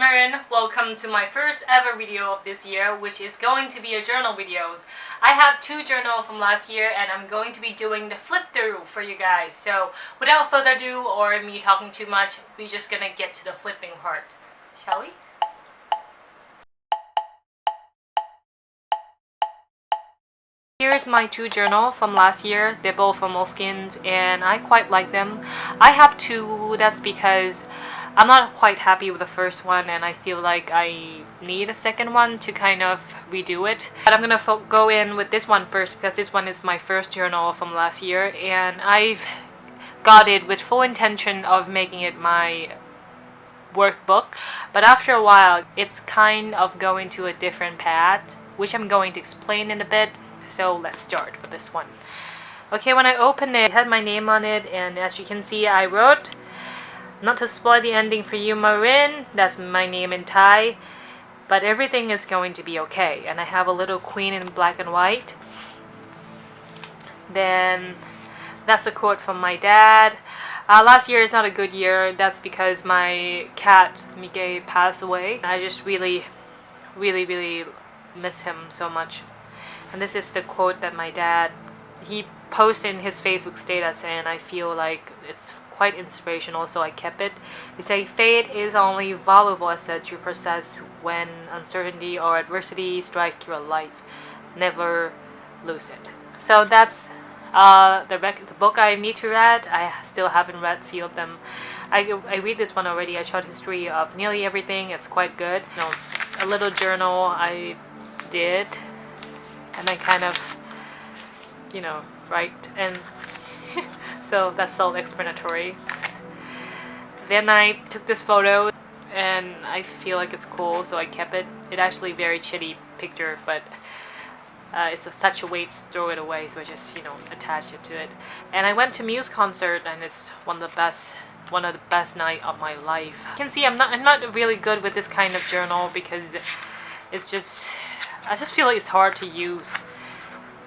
Marin. Welcome to my first ever video of this year, which is going to be a journal videos. I have two journals from last year and I'm going to be doing the flip through for you guys. So without further ado or me talking too much, we're just gonna get to the flipping part. Shall we? Here's my two journals from last year. They're both from Moleskine and I quite like them. I have two, that's because I'm not quite happy with the first one and I feel like I need a second one to kind of redo it. But I'm gonna go in with this one first because this one is my first journal from last year and I've got it with full intention of making it my workbook. But after a while, it's kind of going to a different path, which I'm going to explain in a bit. So let's start with this one. Okay, when I opened it, it had my name on it and as you can see I wrote, "Not to spoil the ending for you, Marin." That's my name in Thai. But everything is going to be okay. And I have a little queen in black and white. Then that's a quote from my dad. Last year is not a good year. That's because my cat, Mike, passed away. I just really miss him so much. And this is the quote that my dad, he posted in his Facebook status and I feel like it's quite inspirational, so I kept it. They say fate is only valuable asset you possess when uncertainty or adversity strike your life. Never lose it. So that's the book I need to read. I still haven't read a few of them. I read this one already, a short history of nearly everything. It's quite good. You know, a little journal I did and I kind of, you know, write and so that's self-explanatory. Then I took this photo and I feel like it's cool, so I kept it. It's actually a very chitty picture, but it's of such a weight to throw it away, so I just, you know, attached it to it. And I went to Muse concert and it's one of the best night of my life. You can see I'm not really good with this kind of journal because it's just, I just feel like it's hard to use.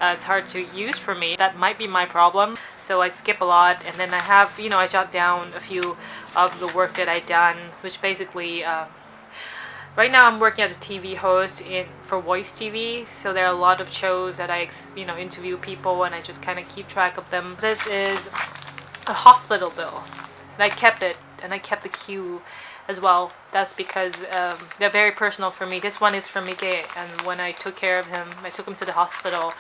It's hard to use for me. That might be my problem. So I skip a lot, and then I have, you know, I jot down a few of the work that I've done, which basically, right now I'm working as a TV host for Voice TV, so there are a lot of shows that I, you know, interview people, and I just kind of keep track of them. This is a hospital bill, and I kept it, and I kept the queue as well. That's because they're very personal for me. This one is from Mike, and when I took care of him, I took him to the hospital,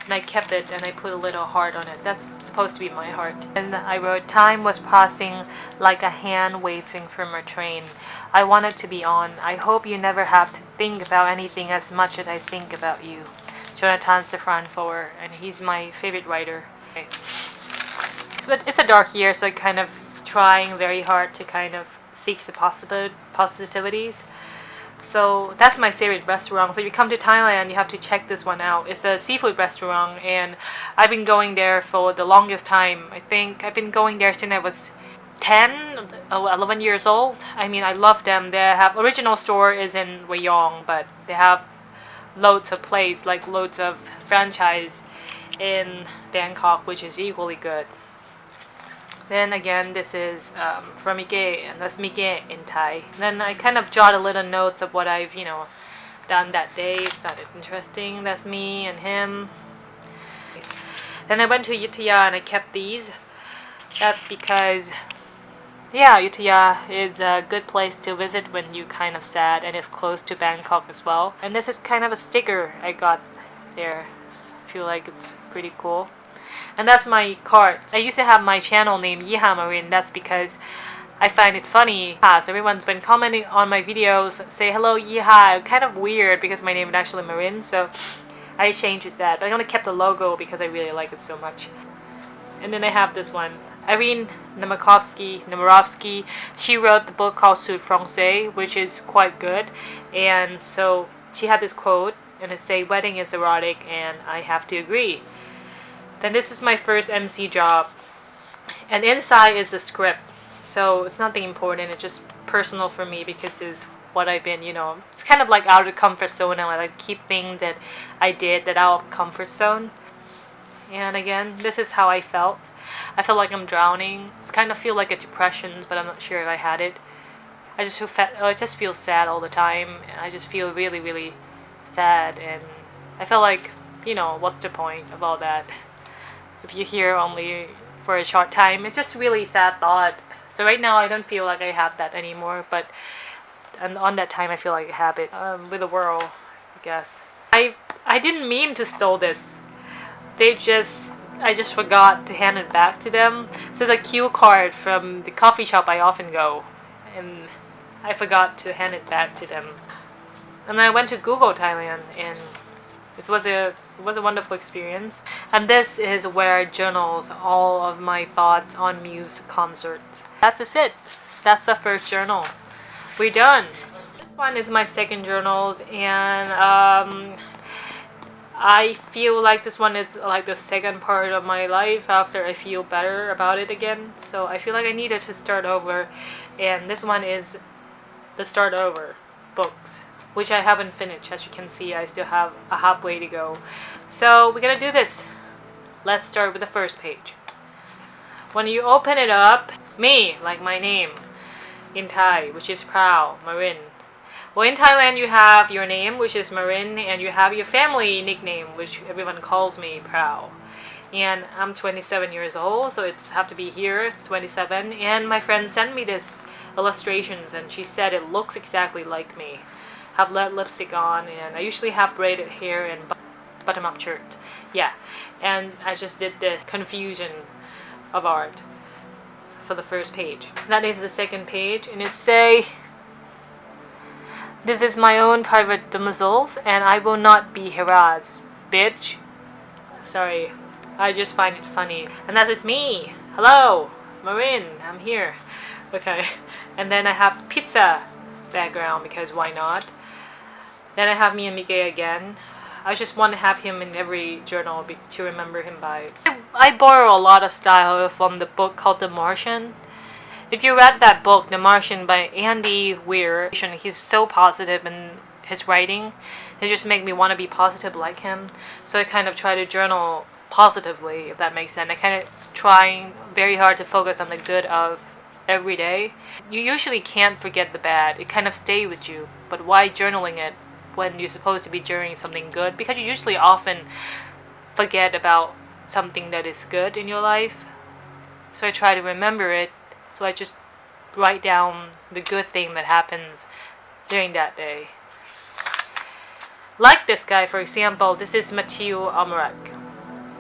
and I kept it and I put a little heart on it. That's supposed to be my heart. And I wrote, "Time was passing like a hand waving from a train. I wanted to be on. I hope you never have to think about anything as much as I think about you." Jonathan Safran Foer, and he's my favorite writer. Okay. It's a dark year, so I'm kind of trying very hard to kind of seek the positivities. So that's my favorite restaurant. So if you come to Thailand, you have to check this one out. It's a seafood restaurant and I've been going there for the longest time. I think I've been going there since I was 10 or 11 years old. I mean, I love them. They have original store is in Rayong, but they have loads of place, like loads of franchise in Bangkok, which is equally good. Then again, this is from Mike, and that's Mike in Thai. Then I kind of jot a little notes of what I've, you know, done that day. It's not interesting. That's me and him. Then I went to Yeha and I kept these. That's because, yeah, Yeha is a good place to visit when you kind of sad, and it's close to Bangkok as well. And this is kind of a sticker I got there. I feel like it's pretty cool. And that's my card. I used to have my channel name Yeha Marin. That's because I find it funny. So everyone's been commenting on my videos, say hello Yeha. Kind of weird because my name is actually Marin, so I changed that. But I only kept the logo because I really like it so much. And then I have this one. Irene Nemirovsky, she wrote the book called Sud Francais, which is quite good. And so she had this quote, and it say, "Wedding is erotic, and I have to agree." Then this is my first MC job, and inside is the script, so it's nothing important. It's just personal for me because it's what I've been, you know, it's kind of like out of comfort zone, and I like keep things that I did that out of comfort zone. And again, this is how I felt. I feel like I'm drowning. It's kind of feel like a depression, but I'm not sure if I had it. I just feel sad all the time. I just feel really, really sad, and I feel like, what's the point of all that if you're here only for a short time? It's just really sad thought. So right now I don't feel like I have that anymore, but and on that time I feel like I have it with the world, I guess. I didn't mean to steal this. I just forgot to hand it back to them. This is a cue card from the coffee shop I often go, and I forgot to hand it back to them. And then I went to Google Thailand, and it was a wonderful experience. And this is where I journals all of my thoughts on Muse concerts. That's it. That's the first journal. We're done. This one is my second journals, and I feel like this one is like the second part of my life after I feel better about it again. So I feel like I needed to start over, and this one is the start over books, which I haven't finished. As you can see, I still have a halfway to go. So we're gonna do this. Let's start with the first page. When you open it up, me, like my name in Thai, which is Prao, Marin. Well, in Thailand you have your name, which is Marin, and you have your family nickname, which everyone calls me Prao. And I'm 27 years old, so it's have to be here. It's 27, and my friend sent me this illustrations, and she said it looks exactly like me. Have lipstick on, and I usually have braided hair and button-up shirt. Yeah, and I just did this confusion of art for the first page. That is the second page, and it say, "This is my own private domiciles, and I will not be harassed, bitch." Sorry, I just find it funny. And that is me. Hello, Marin, I'm here. Okay, and then I have pizza background, because why not? Then I have me and Miguel again. I just want to have him in every journal to remember him by. I borrow a lot of style from the book called The Martian. If you read that book, The Martian by Andy Weir, he's so positive in his writing. It just makes me want to be positive like him. So I kind of try to journal positively, if that makes sense. I kind of trying very hard to focus on the good of every day. You usually can't forget the bad. It kind of stays with you. But why journaling it when you're supposed to be journaling something good? Because you usually often forget about something that is good in your life. So I try to remember it. So I just write down the good thing that happens during that day. Like this guy, for example, this is Mathieu Amalric.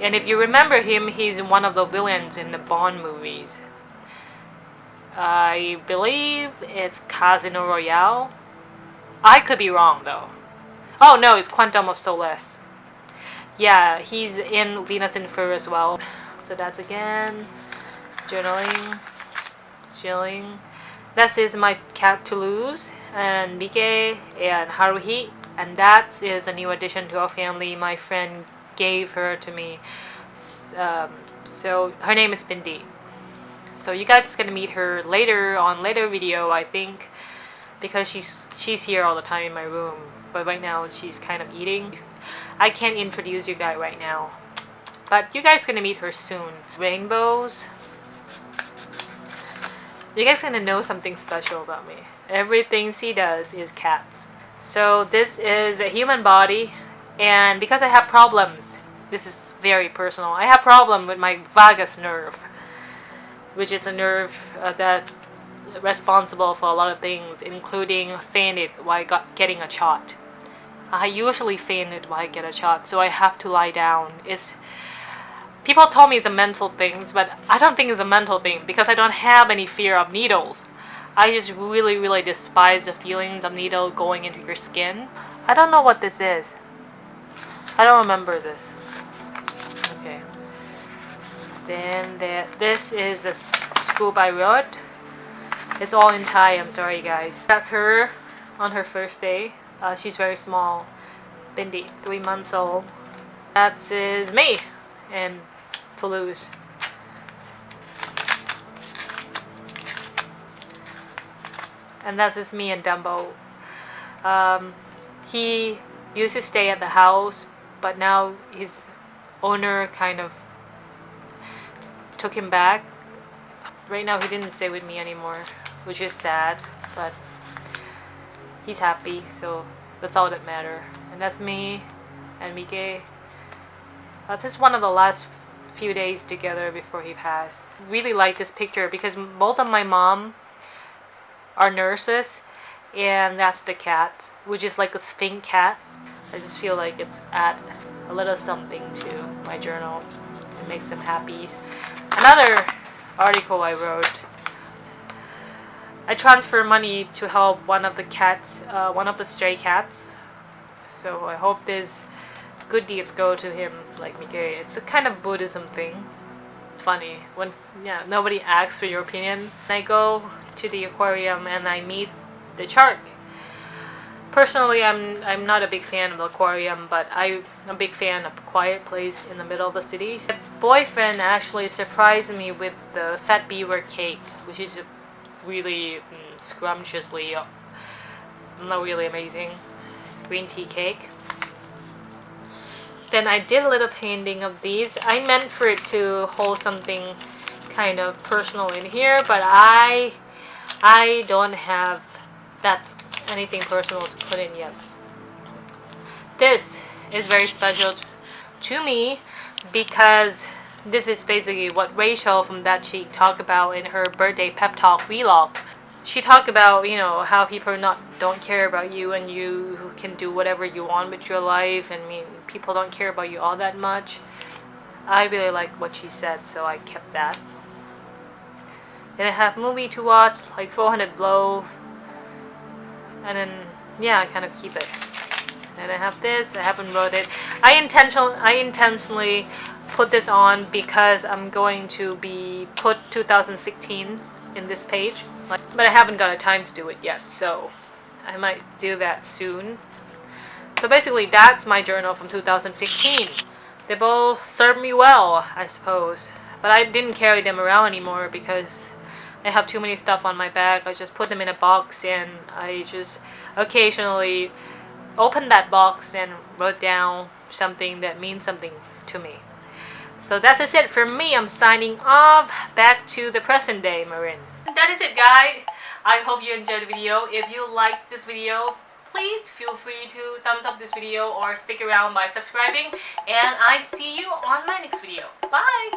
And if you remember him, he's one of the villains in the Bond movies. I believe it's Casino Royale. I could be wrong though. Oh no, it's Quantum of Solace. Yeah, he's in Venus in Fur as well. So that's again journaling, chilling. That is my cat Toulouse and Mike and Haruhi, and that is a new addition to our family. My friend gave her to me. So her name is Bindi. So you guys are gonna meet her later video, I think, because she's here all the time in my room. But right now she's kind of eating. I can't introduce you guys right now, but you guys are gonna meet her soon. Rainbows. You guys are gonna know something special about me. Everything she does is cats. So this is a human body, and because I have problems, this is very personal. I have problem with my vagus nerve, which is a nerve that responsible for a lot of things, including fainted while getting a shot. I usually fainted while I get a shot, so I have to lie down. People told me it's a mental thing, but I don't think it's a mental thing because I don't have any fear of needles. I just really, really despise the feelings of needle going into your skin. I don't know what this is. I don't remember this. Okay. Then this is a scoop I wrote. It's all in Thai, I'm sorry guys. That's her on her first day. She's very small. Bindi, 3 months old. That is me in Toulouse. And that is me and Dumbo. He used to stay at the house, but now his owner kind of took him back. Right now he didn't stay with me anymore, which is sad, but he's happy, so that's all that matters. And that's me and Mike. This is one of the last few days together before he passed. Really like this picture because both of my mom are nurses, and that's the cat, which is like a Sphinx cat. I just feel like it's add a little something to my journal. It makes them happy. Another article I wrote. I transfer money to help one of the cats, one of the stray cats. So I hope this good deeds go to him, like Mike. It's a kind of Buddhism thing. It's funny when nobody asks for your opinion. I go to the aquarium and I meet the shark. Personally, I'm not a big fan of the aquarium, but I'm a big fan of a quiet place in the middle of the city. My boyfriend actually surprised me with the fat beaver cake, which is really scrumptiously, not really amazing, green tea cake. Then I did a little painting of these. I meant for it to hold something kind of personal in here, but I don't have that anything personal to put in yet. This is very special to me because this is basically what Rachel from That Chic talked about in her birthday pep talk vlog. She talked about, how people don't care about you and you can do whatever you want with your life, and people don't care about you all that much. I really like what she said, so I kept that. Then I have movie to watch, like 400 Blow, and then I kind of keep it. And I have this. I haven't wrote it. I intentionally put this on because I'm going to be put 2016 in this page, but I haven't got a time to do it yet, so I might do that soon. So basically that's my journal from 2015. They both served me well, I suppose, but I didn't carry them around anymore because I have too many stuff on my bag. I just put them in a box and I just occasionally opened that box and wrote down something that means something to me. So that is it for me. I'm signing off. Back to the present day, Marin. That is it, guys. I hope you enjoyed the video. If you liked this video, please feel free to thumbs up this video or stick around by subscribing. And I see you on my next video. Bye!